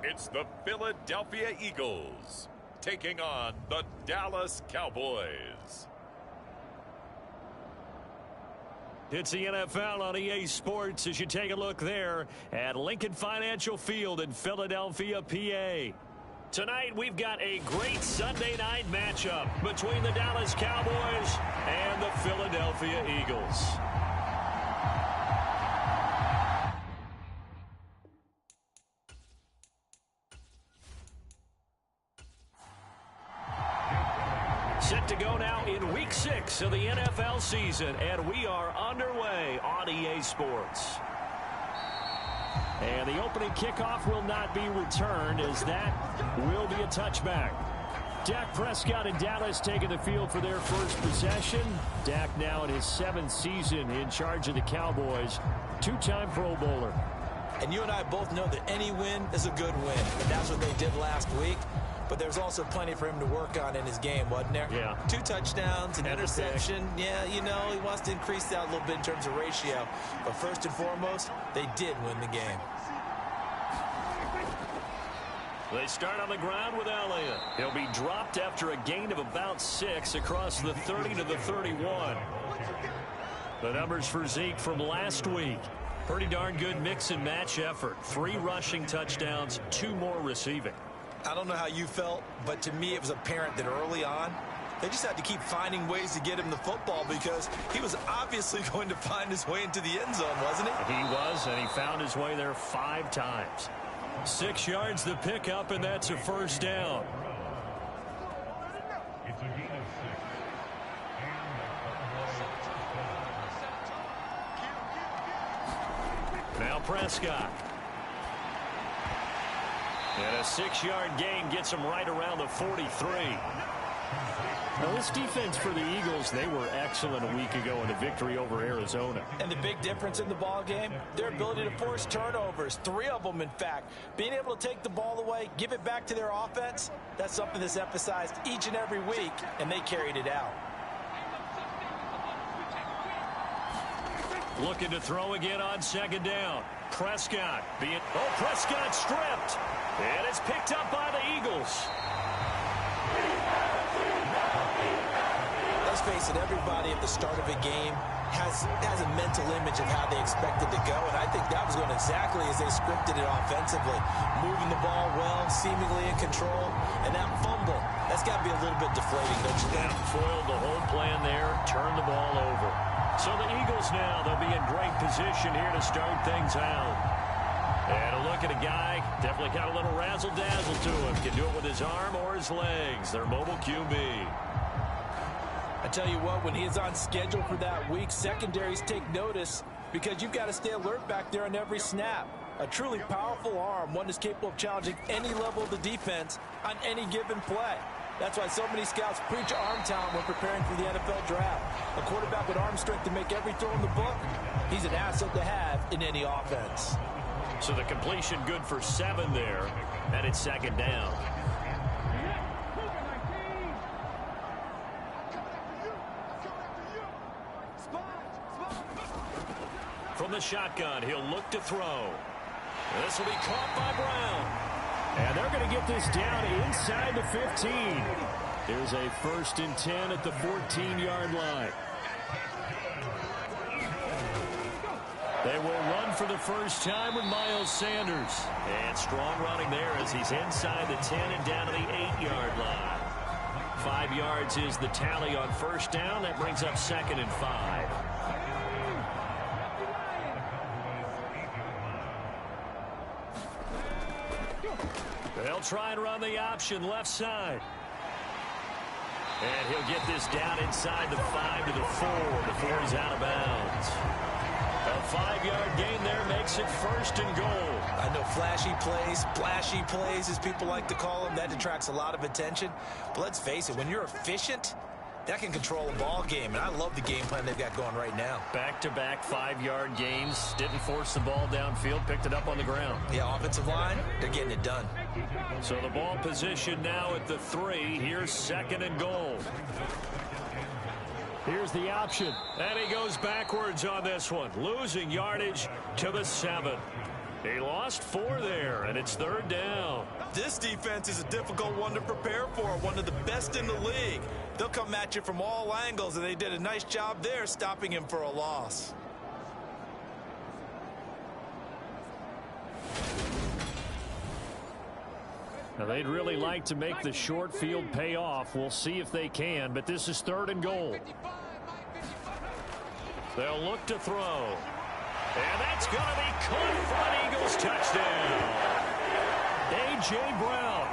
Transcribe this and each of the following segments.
It's the Philadelphia Eagles taking on the Dallas Cowboys. It's the NFL on EA Sports as you take a look there at Lincoln Financial Field in Philadelphia, PA. Tonight we've got a great Sunday night matchup between the Dallas Cowboys and the Philadelphia Eagles. Set to go now in Week 6 of the NFL season, and we are underway on EA Sports. And the opening kickoff will not be returned, as that will be a touchback. Dak Prescott and Dallas taking the field for their first possession. Dak now in his 7th season in charge of the Cowboys, two-time Pro Bowler. And you and I both know that any win is a good win, and that's what they did last week. But there's also plenty for him to work on in his game, wasn't there? Yeah. 2 touchdowns, an interception. Yeah, you know, he wants to increase that a little bit in terms of ratio. But first and foremost, they did win the game. They start on the ground with Elliott. He'll be dropped after a gain of about 6 across the 30 to the 31. The numbers for Zeke from last week. Pretty darn good mix and match effort. 3 rushing touchdowns, 2 more receiving. I don't know how you felt, but to me it was apparent that early on, they just had to keep finding ways to get him the football because he was obviously going to find his way into the end zone, wasn't he? He was, and he found his way there 5 times. 6 yards the pickup, and that's a first down. Now Prescott. And a 6-yard gain gets him right around the 43. Now this defense for the Eagles, they were excellent a week ago in a victory over Arizona. And the big difference in the ball game, their ability to force turnovers, 3 of them in fact. Being able to take the ball away, give it back to their offense, that's something that's emphasized each and every week, and they carried it out. Looking to throw again on 2nd down. Prescott Prescott stripped. And it's picked up by the Eagles. Let's face it, everybody at the start of a game has a mental image of how they expect it to go, and I think that was going exactly as they scripted it offensively. Moving the ball well, seemingly in control, and that fumble, that's got to be a little bit deflating, don't you think? Foiled the whole plan there, turned the ball over. So the Eagles now, they'll be in great position here to start things out. And a look at a guy, definitely got a little razzle-dazzle to him. Can do it with his arm or his legs. Their mobile QB. I tell you what, when he is on schedule for that week, secondaries take notice because you've got to stay alert back there on every snap. A truly powerful arm, one that's capable of challenging any level of the defense on any given play. That's why so many scouts preach arm talent when preparing for the NFL draft. A quarterback with arm strength to make every throw in the book, he's an asset to have in any offense. So the completion good for 7 there, and it's 2nd down. From the shotgun, he'll look to throw. This will be caught by Brown. And they're going to get this down inside the 15. Here's a 1st and 10 at the 14-yard line. They will run for the first time with Miles Sanders. And strong running there as he's inside the 10 and down to the 8-yard line. 5 yards is the tally on 1st down. That brings up 2nd and 5. They'll try and run the option left side. And he'll get this down inside the 5 to the 4 before he's out of bounds. A 5-yard gain there makes it 1st and goal. I know flashy plays, splashy plays, as people like to call them, that detracts a lot of attention. But let's face it, when you're efficient, that can control a ball game. And I love the game plan they've got going right now. Back-to-back 5-yard gains. Didn't force the ball downfield, picked it up on the ground. Yeah, offensive line, they're getting it done. So the ball position now at the 3. Here's 2nd and goal. Here's the option. And he goes backwards on this one, losing yardage to the 7. He lost 4 there, and it's 3rd down. This defense is a difficult one to prepare for, one of the best in the league. They'll come at you from all angles, and they did a nice job there stopping him for a loss. Now, they'd really like to make the short field pay off. We'll see if they can, but this is 3rd and goal. They'll look to throw. And that's going to be caught for an Eagles touchdown. A.J. Brown,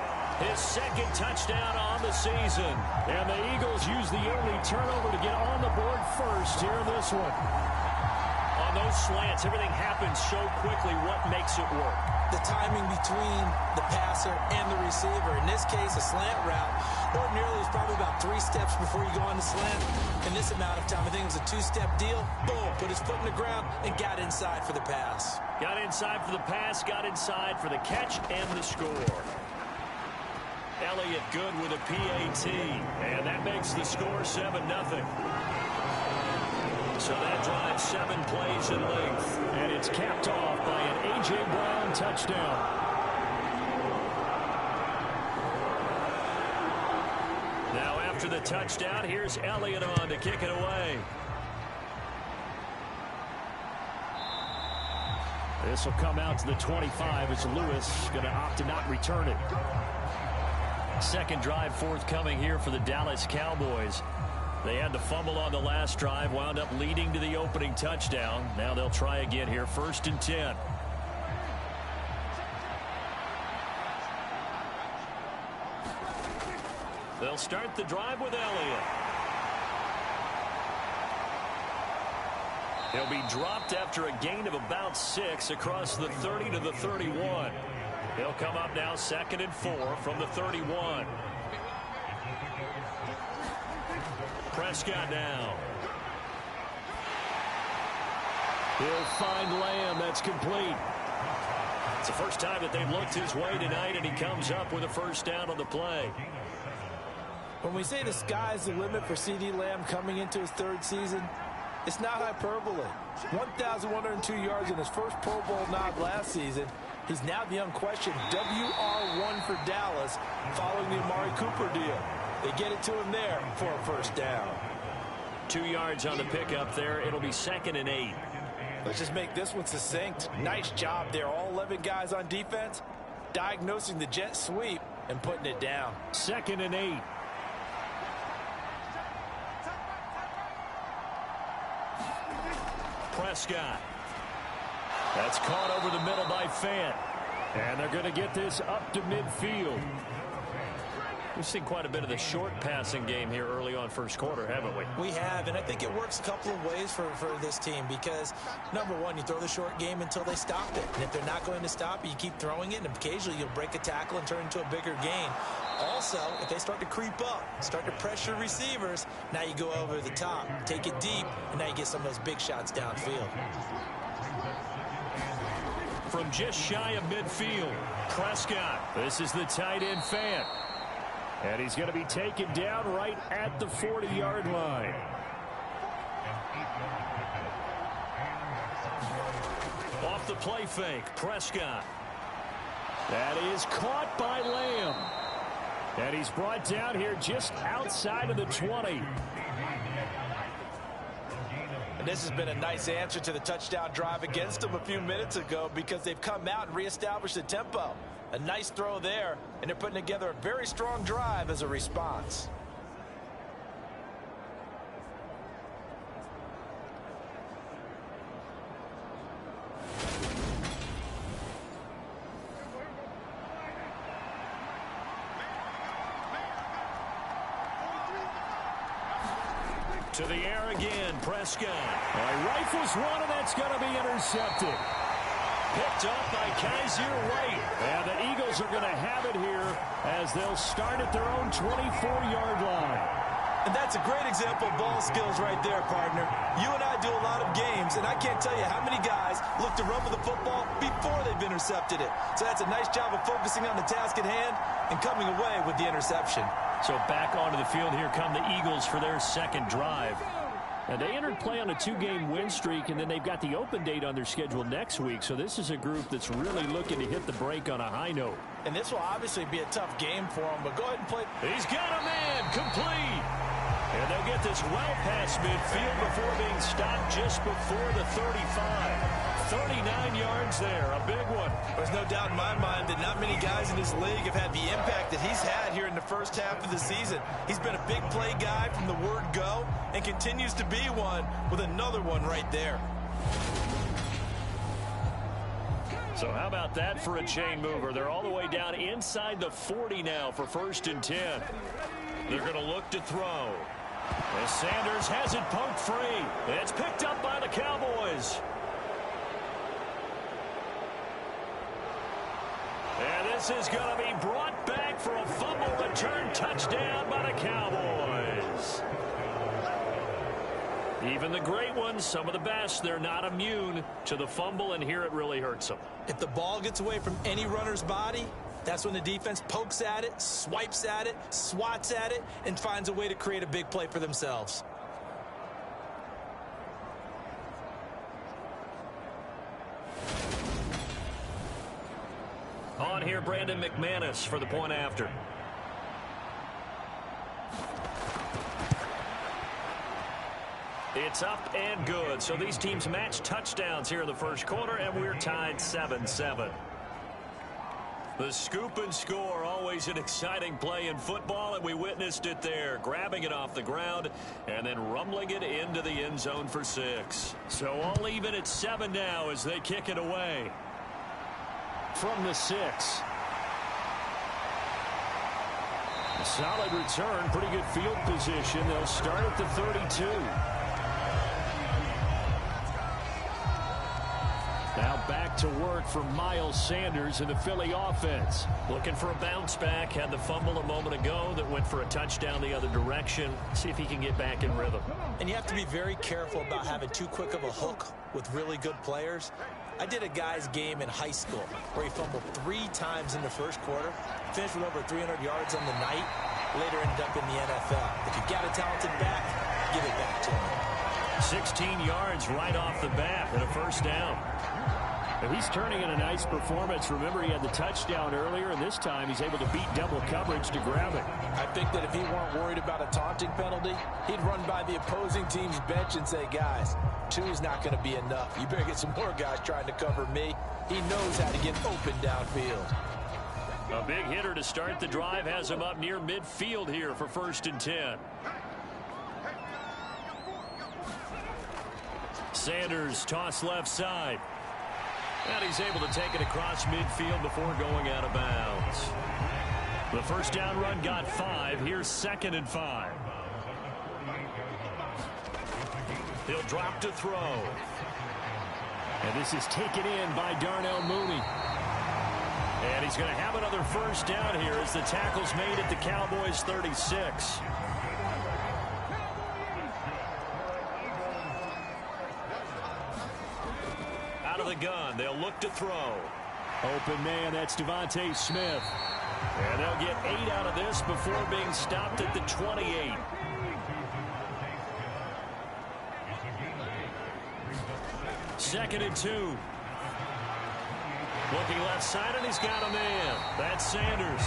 his 2nd touchdown on the season. And the Eagles use the only turnover to get on the board first here in this one. On those slants, everything happens so quickly. What makes it work? The timing between the passer and the receiver. In this case, a slant route. Ordinarily, it's probably about 3 steps before you go on the slant. In this amount of time, I think it was a 2-step deal. Boom, put his foot in the ground and got inside for the pass. Got inside for the pass, got inside for the catch and the score. Elliott good with a PAT, and that makes the score 7-0. So that drives 7 plays in length, and it's capped off by an A.J. Brown touchdown. Now after the touchdown, here's Elliott on to kick it away. This will come out to the 25 as Lewis going to opt to not return it. 2nd drive forthcoming here for the Dallas Cowboys. They had the fumble on the last drive, wound up leading to the opening touchdown. Now they'll try again here, 1st and 10. They'll start the drive with Elliott. He'll be dropped after a gain of about 6 across the 30 to the 31. He'll come up now 2nd and 4 from the 31. Prescott now. He'll find Lamb. That's complete. It's the first time that they've looked his way tonight, and he comes up with a 1st down on the play. When we say the sky's the limit for C.D. Lamb coming into his 3rd season, it's not hyperbole. 1,102 yards in his first Pro Bowl nod last season. He's now the unquestioned WR1 for Dallas following the Amari Cooper deal. They get it to him there for a 1st down. 2 yards on the pickup there. It'll be 2nd and 8. Let's just make this one succinct. Nice job there. All 11 guys on defense diagnosing the jet sweep and putting it down. 2nd and 8. Prescott. That's caught over the middle by Fant. And they're going to get this up to midfield. We've seen quite a bit of the short passing game here early on 1st quarter, haven't we? We have, and I think it works a couple of ways for this team because, number one, you throw the short game until they stop it. And if they're not going to stop it, you keep throwing it, and occasionally you'll break a tackle and turn it into a bigger gain. Also, if they start to creep up, start to pressure receivers, now you go over the top, take it deep, and now you get some of those big shots downfield. From just shy of midfield, Prescott. This is the tight end Fant. And he's going to be taken down right at the 40-yard line. Off the play fake, Prescott. That is caught by Lamb. And he's brought down here just outside of the 20. And this has been a nice answer to the touchdown drive against them a few minutes ago because they've come out and reestablished the tempo. A nice throw there, and they're putting together a very strong drive as a response. To the air again, Prescott. Rifles one, and that's going to be intercepted. Picked up by Kaiser White. And the Eagles are going to have it here as they'll start at their own 24-yard line. And that's a great example of ball skills right there, partner. You and I do a lot of games, and I can't tell you how many guys look to run with the football before they've intercepted it. So that's a nice job of focusing on the task at hand and coming away with the interception. So back onto the field, here come the Eagles for their 2nd drive. And they entered play on a 2-game win streak, and then they've got the open date on their schedule next week. So this is a group that's really looking to hit the break on a high note. And this will obviously be a tough game for him, but go ahead and play. He's got a man complete. And they'll get this well past midfield before being stopped just before the 35. 39 yards there, a big one. There's no doubt in my mind that not many guys in this league have had the impact that he's had here in the first half of the season. He's been a big play guy from the word go and continues to be one with another one right there. So how about that for a chain mover? They're all the way down inside the 40 now for 1st and 10. They're going to look to throw. As Sanders has it poked free. It's picked up by the Cowboys. And this is going to be brought back for a fumble return touchdown by the Cowboys. Even the great ones, some of the best, they're not immune to the fumble, and here it really hurts them. If the ball gets away from any runner's body, that's when the defense pokes at it, swipes at it, swats at it, and finds a way to create a big play for themselves. On here, Brandon McManus for the point after. It's up and good. So these teams match touchdowns here in the first quarter, and we're tied 7-7. The scoop and score, always an exciting play in football, and we witnessed it there, grabbing it off the ground and then rumbling it into the end zone for 6. So all even at 7 now as they kick it away. From the 6. A solid return, pretty good field position. They'll start at the 32. Now back to work for Miles Sanders in the Philly offense. Looking for a bounce back. Had the fumble a moment ago that went for a touchdown the other direction. See if he can get back in rhythm. And you have to be very careful about having too quick of a hook with really good players. I did a guy's game in high school where he fumbled 3 times in the first quarter, finished with over 300 yards on the night, later ended up in the NFL. If you've got a talented back, give it back to him. 16 yards right off the bat and a first down. And he's turning in a nice performance. Remember, he had the touchdown earlier, and this time he's able to beat double coverage to grab it. I think that if he weren't worried about a taunting penalty, he'd run by the opposing team's bench and say, guys, 2 is not going to be enough. You better get some more guys trying to cover me. He knows how to get open downfield. A big hitter to start the drive has him up near midfield here for 1st and 10. Sanders toss left side. And he's able to take it across midfield before going out of bounds. The first down run got 5. Here's 2nd and 5. He'll drop to throw. And this is taken in by Darnell Mooney. And he's going to have another first down here as the tackle's made at the Cowboys' 36. Out of the gun, they'll look to throw. Open man, that's Devontae Smith. And they'll get 8 out of this before being stopped at the 28. Second and 2. Looking left side, and he's got a man. That's Sanders.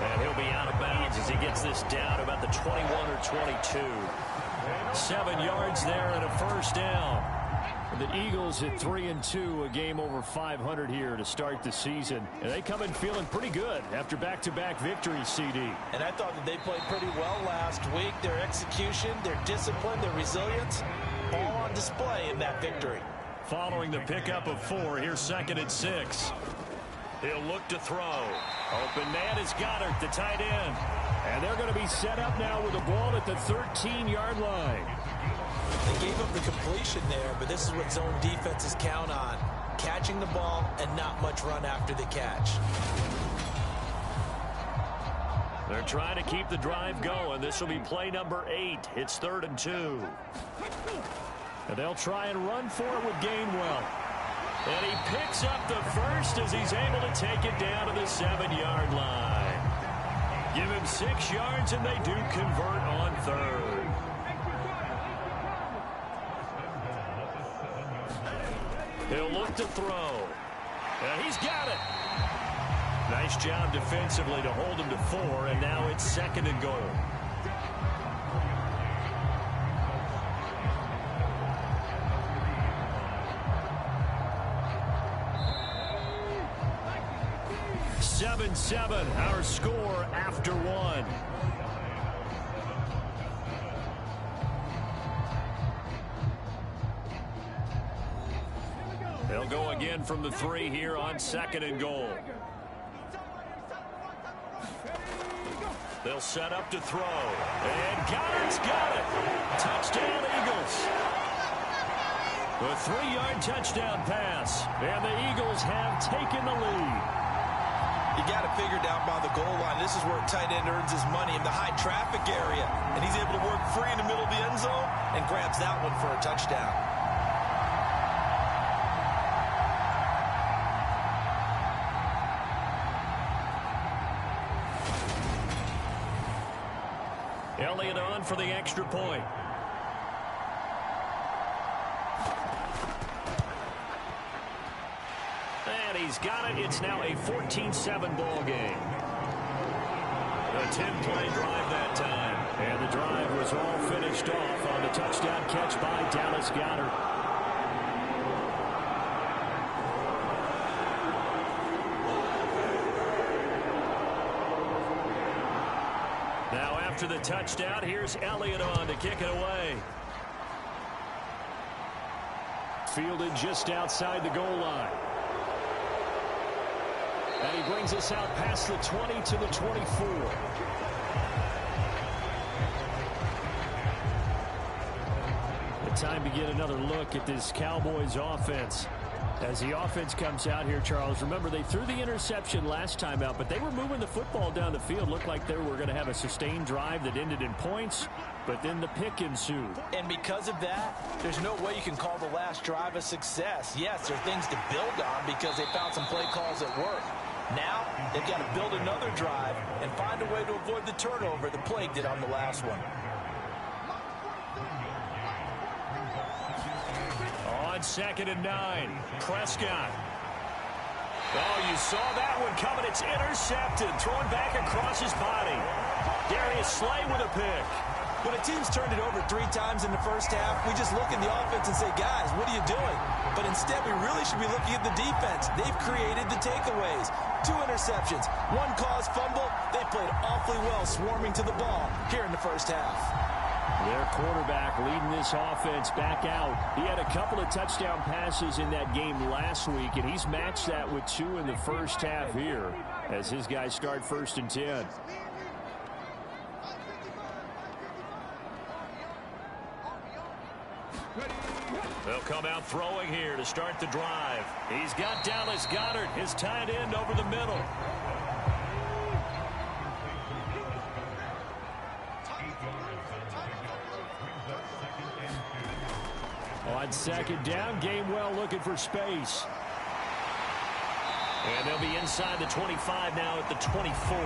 And he'll be out of bounds as he gets this down about the 21 or 22. 7 yards there and a first down. The Eagles at 3-2, a game over 500 here to start the season. And they come in feeling pretty good after back-to-back victories, CD. And I thought that they played pretty well last week. Their execution, their discipline, their resilience, all on display in that victory. Following the pickup of 4, here's 2nd and 6. He'll look to throw. Open man is Goddard, the tight end. And they're going to be set up now with the ball at the 13-yard line. They gave up the completion there, but this is what zone defenses count on. Catching the ball and not much run after the catch. They're trying to keep the drive going. This will be play number 8. It's 3rd and 2. And they'll try and run for it with Gainwell. And he picks up the first as he's able to take it down to the 7-yard line. Give him 6 yards, and they do convert on 3rd. He'll look to throw. And he's got it. Nice job defensively to hold him to 4, and now it's 2nd and goal. Seven, our score after 1. They'll go again from the 3 here on 2nd and goal. They'll set up to throw. And Goddard's got it. Touchdown, Eagles. A 3-yard touchdown pass. And the Eagles have taken the lead. You got to figure down by the goal line. This is where a tight end earns his money, in the high traffic area. And he's able to work free in the middle of the end zone and grabs that one for a touchdown. Elliott on for the extra point. And he's got it. It's now a 14-7 ball game. A 10-play drive that time. And the drive was all finished off on the touchdown catch by Dallas Goedert. Now after the touchdown, here's Elliott on to kick it away. Fielded just outside the goal line. And he brings us out past the 20 to the 24. The time to get another look at this Cowboys offense. As the offense comes out here, Charles, remember they threw the interception last time out, but they were moving the football down the field. Looked like they were going to have a sustained drive that ended in points, but then the pick ensued. And because of that, there's no way you can call the last drive a success. Yes, there are things to build on because they found some play calls that work. Now, they've got to build another drive and find a way to avoid the turnover that plagued it on the last one. On 2nd and 9, Prescott. Oh, you saw that one coming. It's intercepted. Thrown back across his body. Darius Slay with a pick. When a team's turned it over 3 times in the first half, we just look at the offense and say, guys, what are you doing? But instead, we really should be looking at the defense. They've created the takeaways. 2 interceptions, 1 caused fumble. They played awfully well swarming to the ball here in the first half. Their quarterback leading this offense back out. He had a couple of touchdown passes in that game last week, and he's matched that with 2 in the first half here as his guys start 1st and 10. They'll come out throwing here to start the drive. He's got Dallas Goedert, his tight end, over the middle. On 2nd down, Gainwell looking for space. And they'll be inside the 25 now at the 24.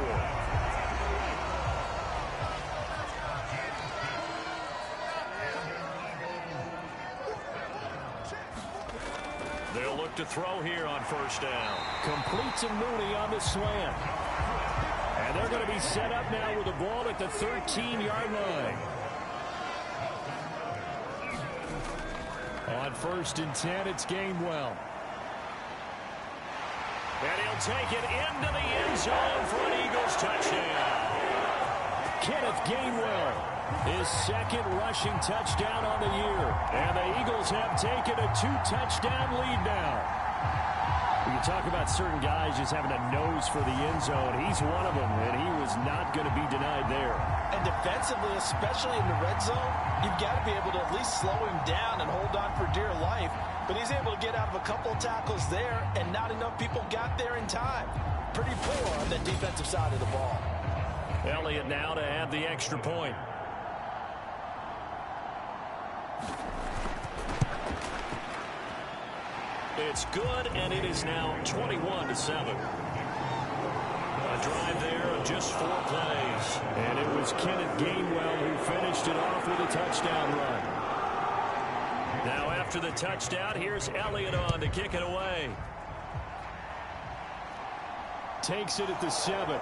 They'll look to throw here on 1st down. Complete to Mooney on the slant. And they're going to be set up now with the ball at the 13-yard line. On 1st and 10, it's Gainwell. And he'll take it into the end zone for an Eagles touchdown. Kenneth Gainwell, his 2nd rushing touchdown on the year. And the Eagles have taken a 2-touchdown lead now. We can talk about certain guys just having a nose for the end zone. He's one of them, and he was not going to be denied there. And defensively, especially in the red zone, you've got to be able to at least slow him down and hold on for dear life. But he's able to get out of a couple of tackles there, and not enough people got there in time. Pretty poor on the defensive side of the ball. Elliott now to add the extra point. It's good, and it is now 21-7. A drive there of just 4 plays. And it was Kenneth Gainwell who finished it off with a touchdown run. Now after the touchdown, here's Elliott on to kick it away. Takes it at the 7.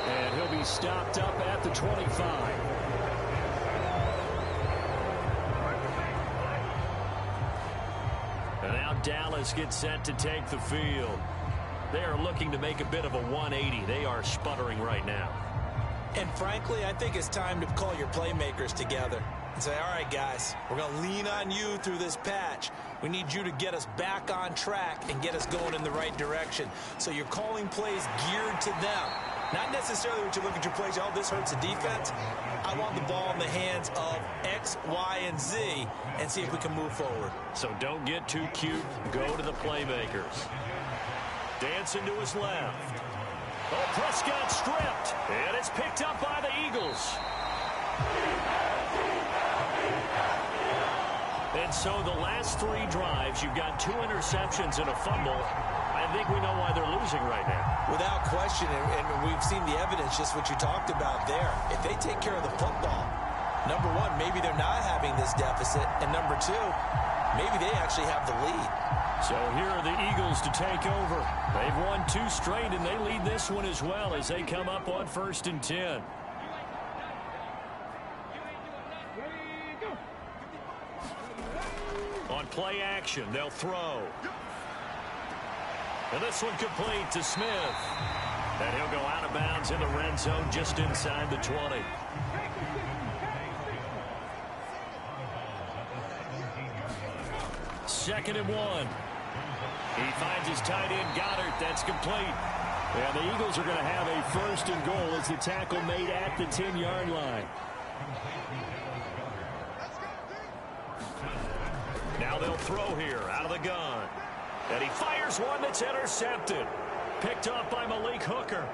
And he'll be stopped up at the 25. And now Dallas gets set to take the field. They are looking to make a bit of a 180. They are sputtering right now. And frankly, I think it's time to call your playmakers together and say, all right, guys, we're going to lean on you through this patch. We need you to get us back on track and get us going in the right direction. So you're calling plays geared to them. Not necessarily what you look at your plays, oh, this hurts the defense. I want the ball in the hands of X, Y, and Z and see if we can move forward. So don't get too cute. Go to the playmakers. Dancing to his left. Oh, Prescott stripped. And it's picked up by the Eagles. And so the last 3 drives, you've got 2 interceptions and a fumble. I think we know why they're losing right now. Without question, and we've seen the evidence, just what you talked about there. If they take care of the football, number one, maybe they're not having this deficit. And number 2, maybe they actually have the lead. So here are the Eagles to take over. They've won 2 straight, and they lead this one as well as they come up on 1st and 10. On play action, they'll throw. And this one complete to Smith. And he'll go out of bounds in the red zone just inside the 20. Second and 1. He finds his tight end, Goddard. That's complete. And the Eagles are going to have a 1st and goal as the tackle made at the 10-yard line. Now they'll throw here out of the gun. And he fires one that's intercepted. Picked up by Malik Hooker.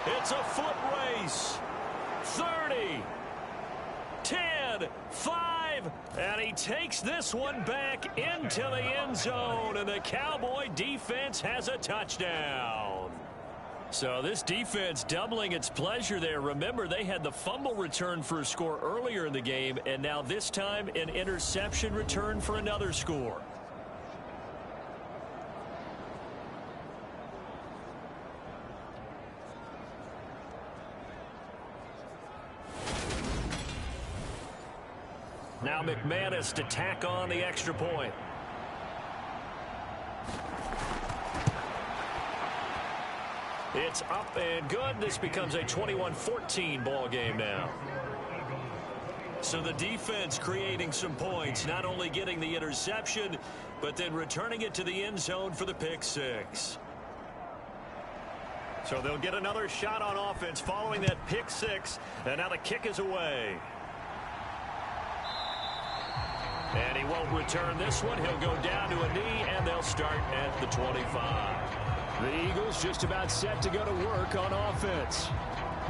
It's a foot race. 30. 10. 5. And he takes this one back into the end zone. And the Cowboy defense has a touchdown. So this defense doubling its pleasure there. Remember, they had the fumble return for a score earlier in the game, and now this time an interception return for another score. Now McManus to tack on the extra point. It's up and good. This becomes a 21-14 ball game now. So the defense creating some points, not only getting the interception, but then returning it to the end zone for the pick 6. So they'll get another shot on offense following that pick 6, and now the kick is away. And he won't return this one. He'll go down to a knee, and they'll start at the 25. The Eagles just about set to go to work on offense.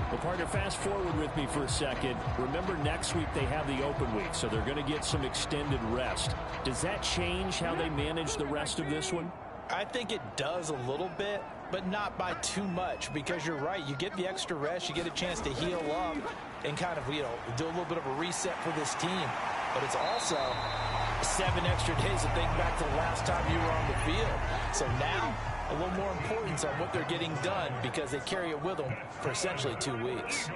Well, partner, fast forward with me for a second. Remember, next week they have the open week, so they're going to get some extended rest. Does that change how they manage the rest of this one? I think it does a little bit, but not by too much, because you're right. You get the extra rest, you get a chance to heal up and kind of, do a little bit of a reset for this team. But it's also 7 extra days to think back to the last time you were on the field. So now, a little more importance on what they're getting done because they carry it with them for essentially 2 weeks.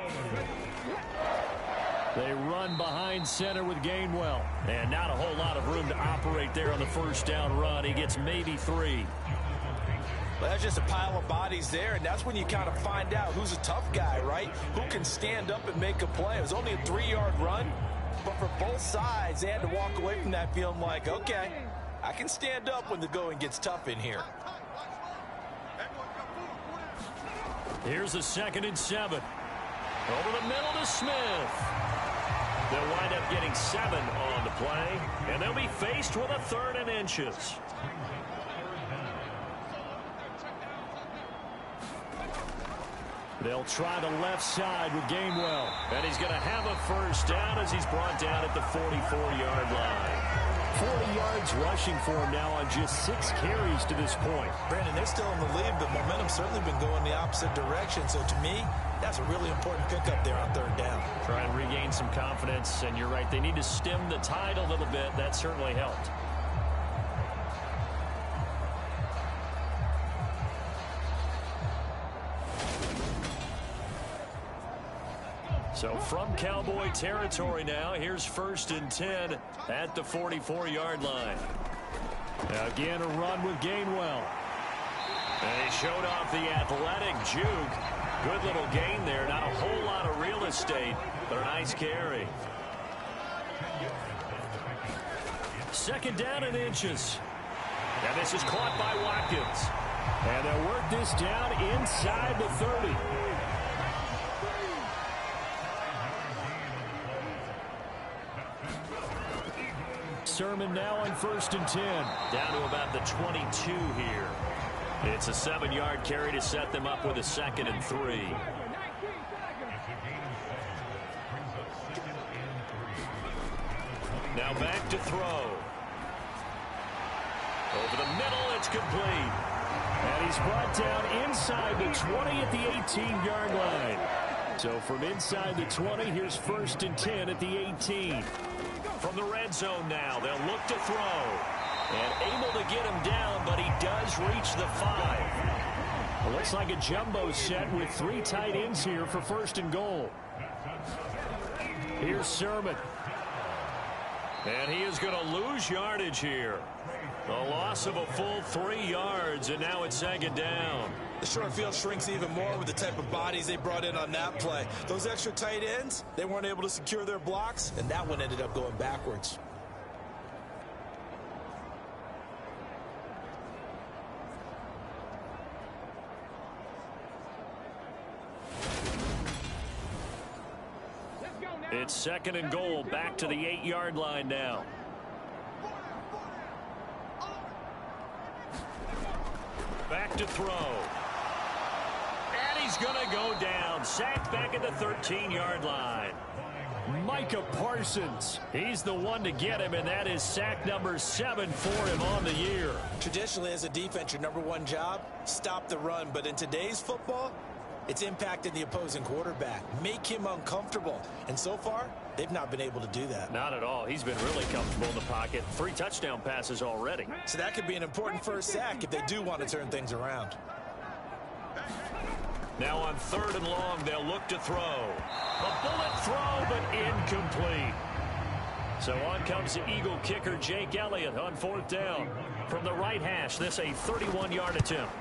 They run behind center with Gainwell. And not a whole lot of room to operate there on the first down run. He gets maybe 3. Well, that's just a pile of bodies there, and that's when you kind of find out who's a tough guy, right? Who can stand up and make a play. It was only a 3-yard run, but for both sides, they had to walk away from that feeling like, okay, I can stand up when the going gets tough in here. Here's a 2nd and 7. Over the middle to Smith. They'll wind up getting 7 on the play, and they'll be faced with a 3rd and inches. They'll try the left side with Gainwell. And he's going to have a first down as he's brought down at the 44-yard line. 40 yards rushing for him now on just 6 carries to this point. Brandon, they're still in the lead, but momentum's certainly been going the opposite direction. So to me, that's a really important pickup there on 3rd down. Try and regain some confidence, and you're right, they need to stem the tide a little bit. That certainly helped. So from Cowboy territory now, here's 1st and 10 at the 44-yard line. Again, a run with Gainwell. And he showed off the athletic juke. Good little gain there. Not a whole lot of real estate, but a nice carry. 2nd down and inches. And this is caught by Watkins. And they'll work this down inside the 30. Sermon now on 1st and 10. Down to about the 22 here. It's a 7-yard carry to set them up with a 2nd and 3. Now back to throw. Over the middle, it's complete. And he's brought down inside the 20 at the 18-yard line. So from inside the 20, here's 1st and 10 at the 18. From the red zone now, they'll look to throw. And able to get him down, but he does reach the 5. It looks like a jumbo set with 3 tight ends here for 1st and goal. Here's Sermon. And he is going to lose yardage here. The loss of a full 3 yards, and now it's 2nd down. The short field shrinks even more with the type of bodies they brought in on that play. Those extra tight ends, they weren't able to secure their blocks, and that one ended up going backwards. It's 2nd and goal, back to the 8-yard line now. Back to throw. And he's going to go down. Sacked back at the 13-yard line. Micah Parsons. He's the one to get him, and that is sack number 7 for him on the year. Traditionally, as a defense, your #1 job, stop the run. But in today's football, it's impacting the opposing quarterback. Make him uncomfortable. And so far, they've not been able to do that. Not at all. He's been really comfortable in the pocket. 3 touchdown passes already. So that could be an important first sack if they do want to turn things around. Now on 3rd and long, they'll look to throw. A bullet throw, but incomplete. So on comes the Eagle kicker, Jake Elliott, on 4th down. From the right hash, this a 31-yard attempt.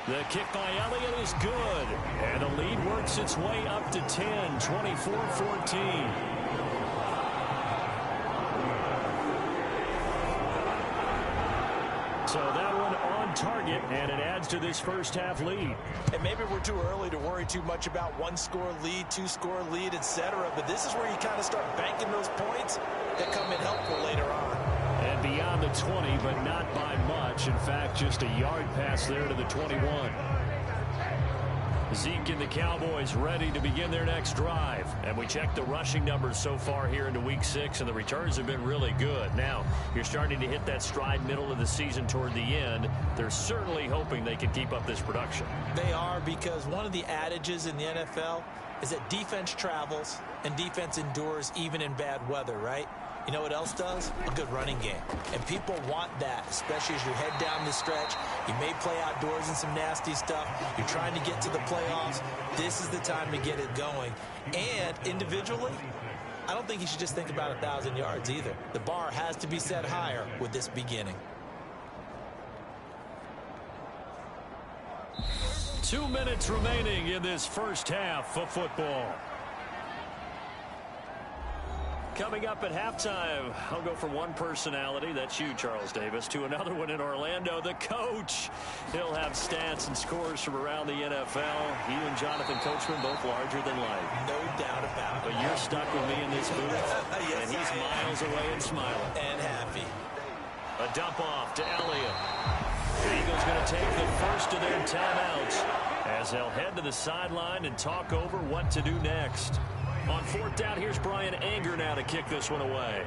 The kick by Elliott is good. And the lead works its way up to 10, 24-14. So that one on target, and it adds to this first half lead. And maybe we're too early to worry too much about 1-score lead, 2-score lead, etc. But this is where you kind of start banking those points that come in helpful later on. And beyond the 20, but not by much. In fact, just a yard pass there to the 21. Zeke and the Cowboys ready to begin their next drive. And we check the rushing numbers so far here into Week 6, and the returns have been really good. Now, you're starting to hit that stride middle of the season toward the end. They're certainly hoping they can keep up this production. They are, because one of the adages in the NFL is that defense travels and defense endures even in bad weather, right? You know what else does? A good running game. And people want that, especially as you head down the stretch. You may play outdoors in some nasty stuff. You're trying to get to the playoffs. This is the time to get it going. And individually, I don't think you should just think about 1,000 yards either. The bar has to be set higher with this beginning. 2 minutes remaining in this first half of football. Coming up at halftime, I'll go from one personality, that's you, Charles Davis, to another one in Orlando, the coach. He'll have stats and scores from around the NFL. You and Jonathan Coachman, both larger than life. No doubt about it. But you're stuck with me in this booth, Yes, and he's miles away and smiling. And happy. A dump off to Elliott. The Eagles going to take the first of their timeouts as they'll head to the sideline and talk over what to do next. On 4th down, here's Brian Anger now to kick this one away.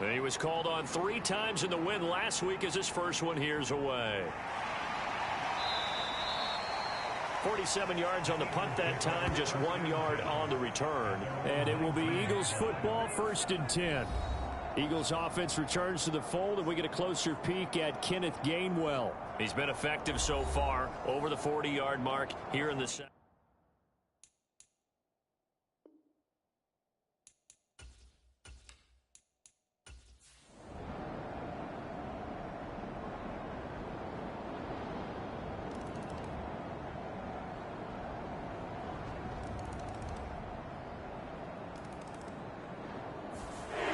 And he was called on 3 times in the win last week as his first one here's away. 47 yards on the punt that time, just 1 yard on the return. And it will be Eagles football, 1st and 10. Eagles offense returns to the fold, and we get a closer peek at Kenneth Gainwell. He's been effective so far, over the 40-yard mark here in the second.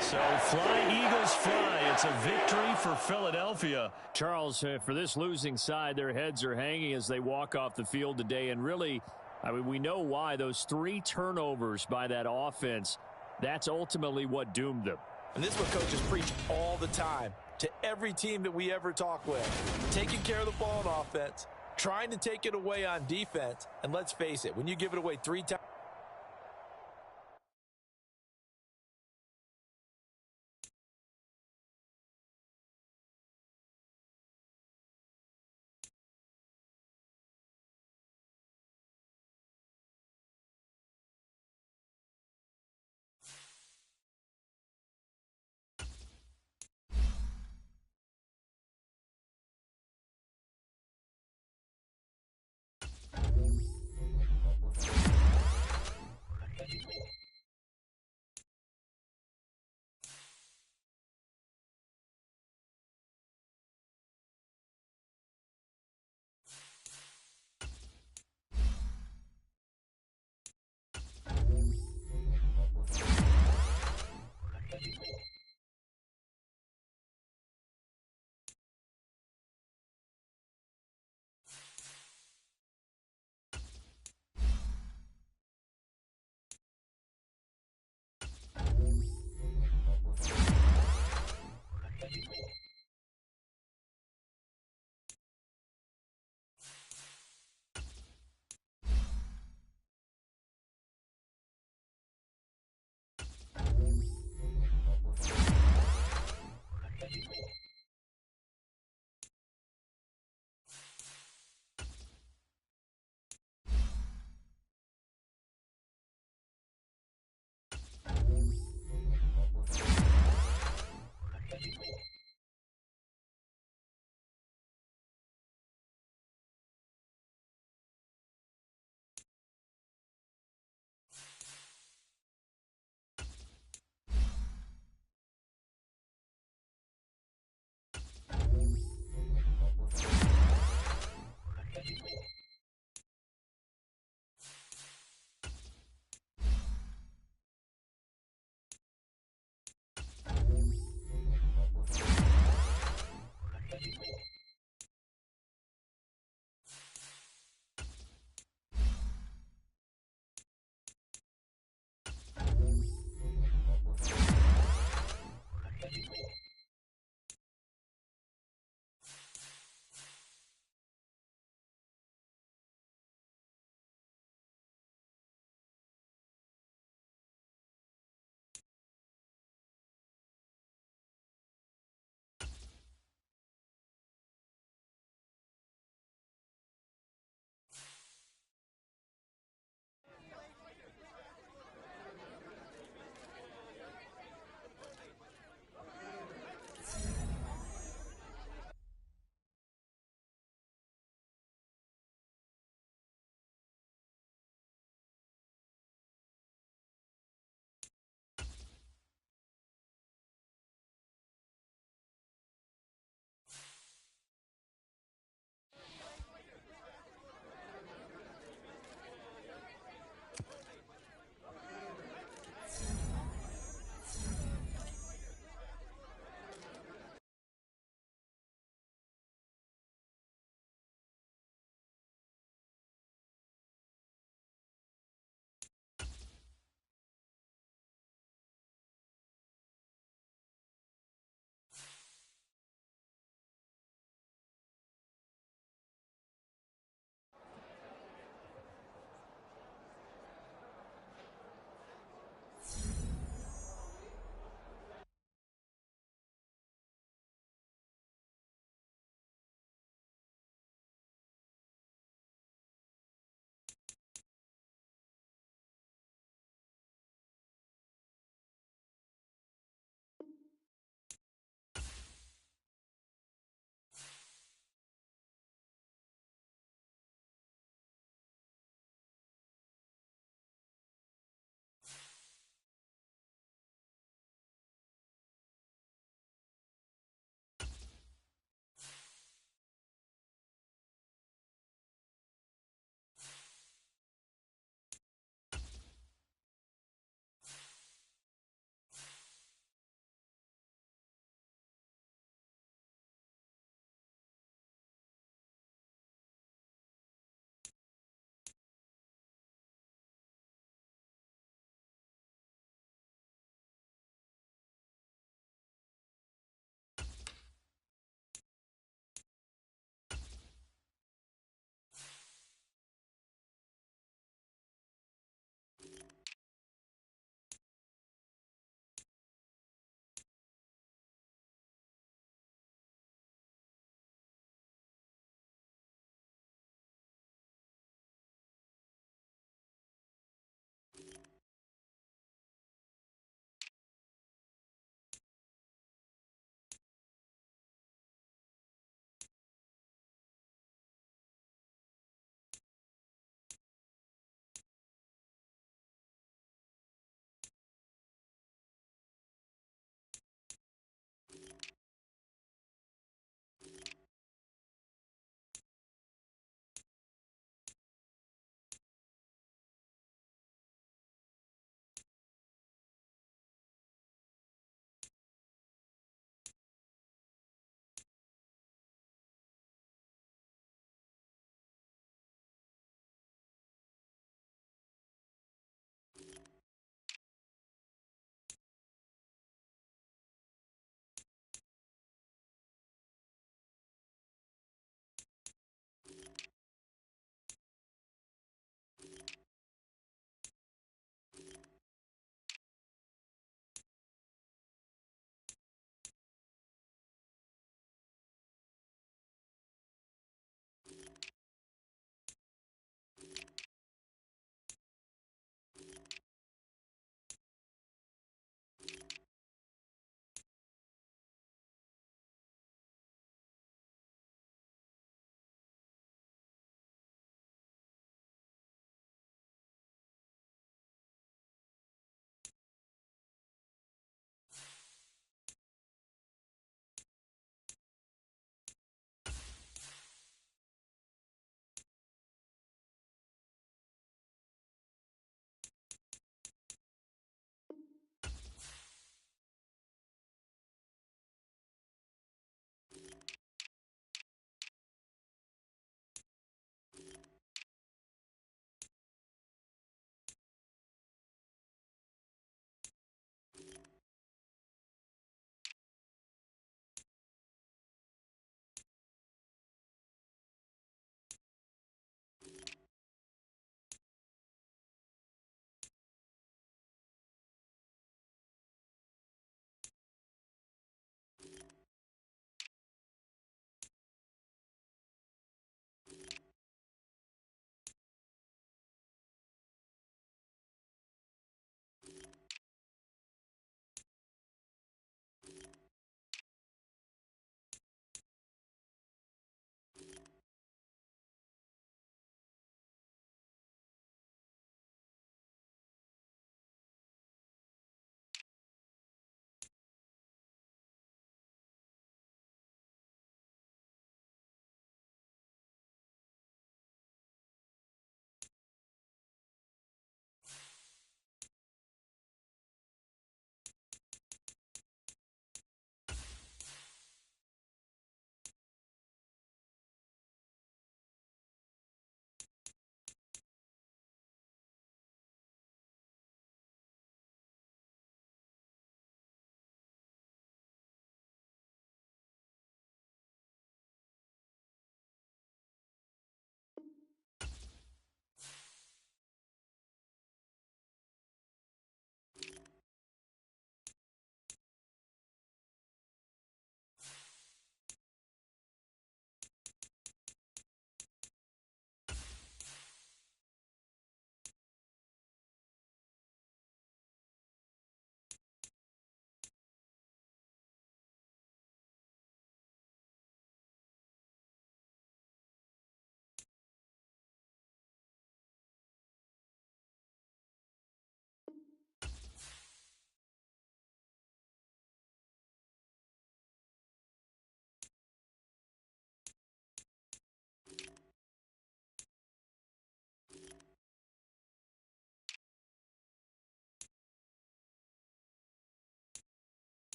So fly, Eagles, fly. It's a victory for Philadelphia. Charles, for this losing side, their heads are hanging as they walk off the field today. And really, I mean, we know why. Those 3 turnovers by that offense, that's ultimately what doomed them. And this is what coaches preach all the time to every team that we ever talk with. Taking care of the ball on offense, trying to take it away on defense. And let's face it, when you give it away 3 times,